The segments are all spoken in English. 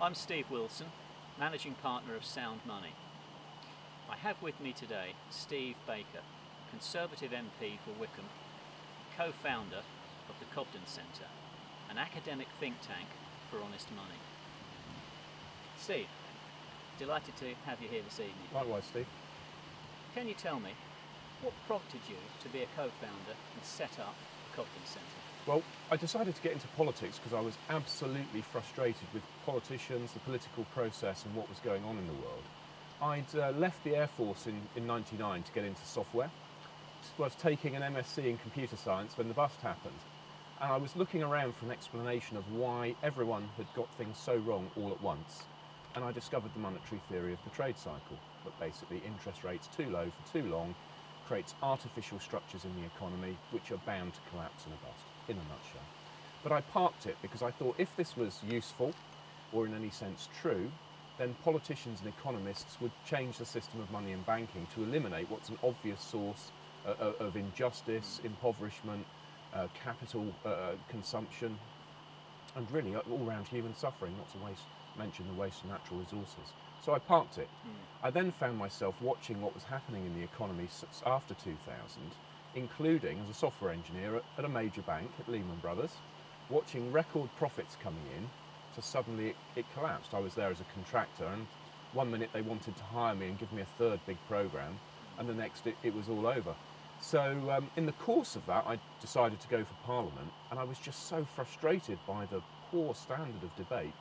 I'm Steve Wilson, Managing Partner of Sound Money. I have with me today Steve Baker, Conservative MP for Wycombe, co-founder of the Cobden Centre, an academic think tank for honest money. Steve, delighted to have you here this evening. Likewise, Steve. Can you tell me what prompted you to be a co-founder and set up the Cobden Centre? Well, I decided to get into politics because I was absolutely frustrated with politicians, the political process and what was going on in the world. I'd left the Air Force in '99 to get into software. I was taking an MSc in computer science when the bust happened. And I was looking around for an explanation of why everyone had got things so wrong all at once. And I discovered the monetary theory of the trade cycle, that basically interest rates too low for too long creates artificial structures in the economy which are bound to collapse and bust, in a nutshell. But I parked it because I thought if this was useful, or in any sense true, then politicians and economists would change the system of money and banking to eliminate what's an obvious source of injustice, impoverishment, capital consumption, and really all-round human suffering, not to mention the waste of natural resources. So I parked it. I then found myself watching what was happening in the economy after 2000, including as a software engineer at a major bank, at Lehman Brothers, watching record profits coming in, to suddenly it collapsed. I was there as a contractor, and one minute they wanted to hire me and give me a third big program, and the next it was all over. So in the course of that, I decided to go for Parliament, and I was just so frustrated by the poor standard of debate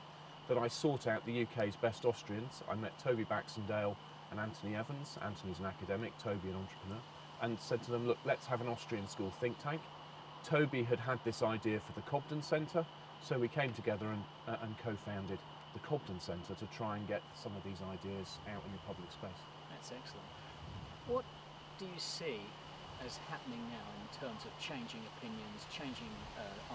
that I sought out the UK's best Austrians. I met Toby Baxendale and Anthony Evans. Anthony's an academic, Toby an entrepreneur, and said to them, look, let's have an Austrian school think tank. Toby had this idea for the Cobden Centre, so we came together and co-founded the Cobden Centre to try and get some of these ideas out in the public space. That's excellent. What do you see as happening now in terms of changing opinions, changing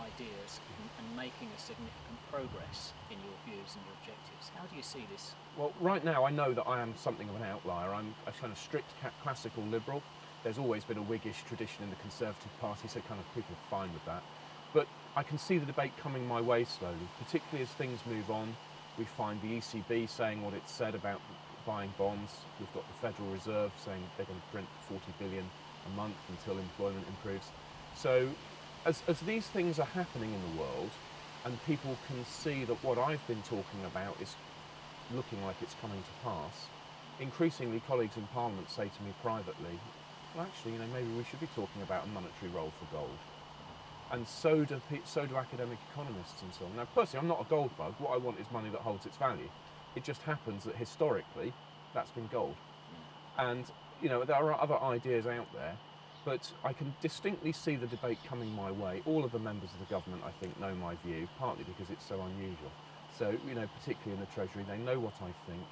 ideas, and making a significant progress in your views and your objectives? How do you see this? Well, right now I know that I am something of an outlier. I'm a kind of strict classical liberal. There's always been a Whiggish tradition in the Conservative Party, so kind of people are fine with that. But I can see the debate coming my way slowly, particularly as things move on. We find the ECB saying what it said about buying bonds. We've got the Federal Reserve saying they're going to print 40 billion a month until employment improves. So as these things are happening in the world, and people can see that what I've been talking about is looking like it's coming to pass, increasingly colleagues in Parliament say to me privately, well actually, maybe we should be talking about a monetary role for gold. And so do academic economists and so on. Now personally, I'm not a gold bug. What I want is money that holds its value. It just happens that historically, that's been gold. And there are other ideas out there, but I can distinctly see the debate coming my way. All of the members of the government, I think, know my view, partly because it's so unusual. So, particularly in the Treasury, they know what I think,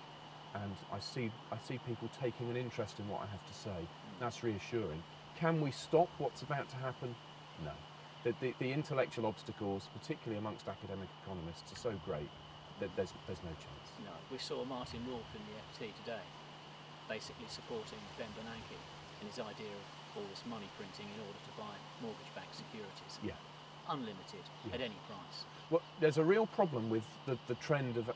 and I see people taking an interest in what I have to say. That's reassuring. Can we stop what's about to happen? No. The intellectual obstacles, particularly amongst academic economists, are so great that there's no chance. No, we saw Martin Wolf in the FT today, basically supporting Ben Bernanke in his idea of all this money printing in order to buy mortgage-backed securities. Yeah. Unlimited, at any price. Well, there's a real problem with the trend of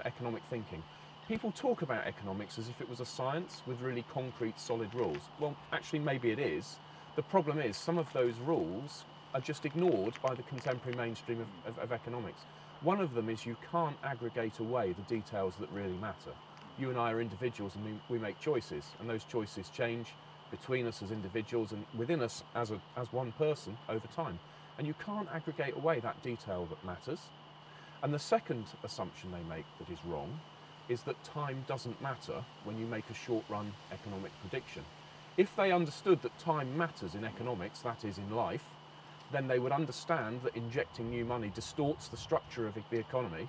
economic thinking. People talk about economics as if it was a science with really concrete, solid rules. Well, actually, maybe it is. The problem is some of those rules are just ignored by the contemporary mainstream of economics. One of them is you can't aggregate away the details that really matter. You and I are individuals and we make choices, and those choices change between us as individuals and within us as one person over time. And you can't aggregate away that detail that matters. And the second assumption they make that is wrong is that time doesn't matter when you make a short-run economic prediction. If they understood that time matters in economics, that is in life, then they would understand that injecting new money distorts the structure of the economy,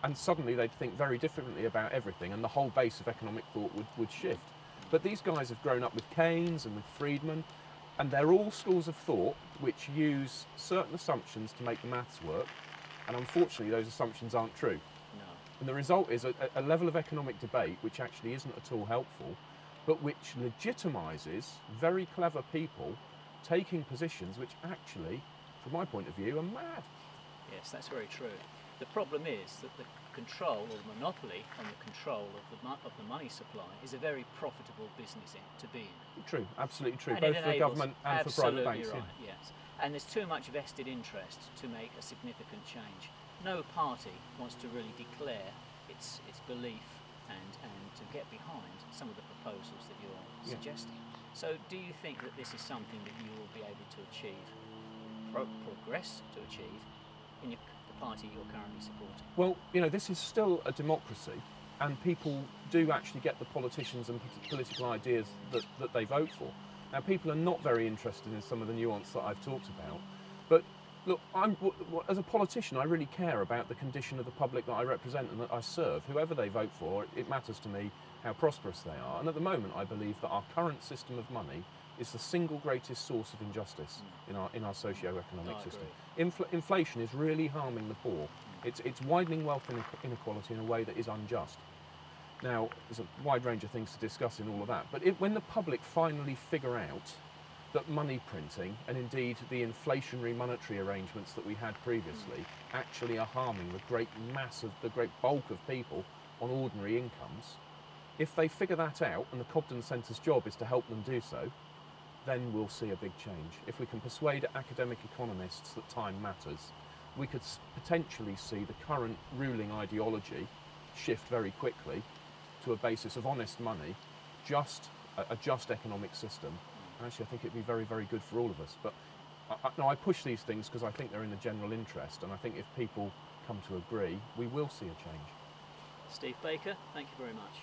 and suddenly they'd think very differently about everything, and the whole base of economic thought would shift. But these guys have grown up with Keynes and with Friedman, and they're all schools of thought which use certain assumptions to make the maths work, and unfortunately those assumptions aren't true. No. And the result is a level of economic debate which actually isn't at all helpful, but which legitimises very clever people taking positions which actually, from my point of view, are mad. Yes, that's very true. The problem is that the control or the monopoly on the control of the money supply is a very profitable business to be in. True, absolutely true, And both for government and for private banks. Absolutely right, yes. And there's too much vested interest to make a significant change. No party wants to really declare its belief and to get behind some of the proposals that you're suggesting. So do you think that this is something that you will be able to achieve, progress to achieve, in the party you're currently supporting? Well, you know, this is still a democracy, and people do actually get the politicians and political ideas that they vote for. Now, people are not very interested in some of the nuance that I've talked about, but look, as a politician, I really care about the condition of the public that I represent and that I serve. Whoever they vote for, it matters to me how prosperous they are. And at the moment, I believe that our current system of money is the single greatest source of injustice in our socio-economic system. Inflation is really harming the poor. It's widening wealth inequality in a way that is unjust. Now, there's a wide range of things to discuss in all of that, but when the public finally figure out that money printing and indeed the inflationary monetary arrangements that we had previously actually are harming the great bulk of people on ordinary incomes, if they figure that out, and the Cobden Centre's job is to help them do so, then we'll see a big change. If we can persuade academic economists that time matters, we could potentially see the current ruling ideology shift very quickly to a basis of honest money, a just economic system. Actually, I think it'd be very, very good for all of us. But I push these things because I think they're in the general interest, and I think if people come to agree, we will see a change. Steve Baker, thank you very much.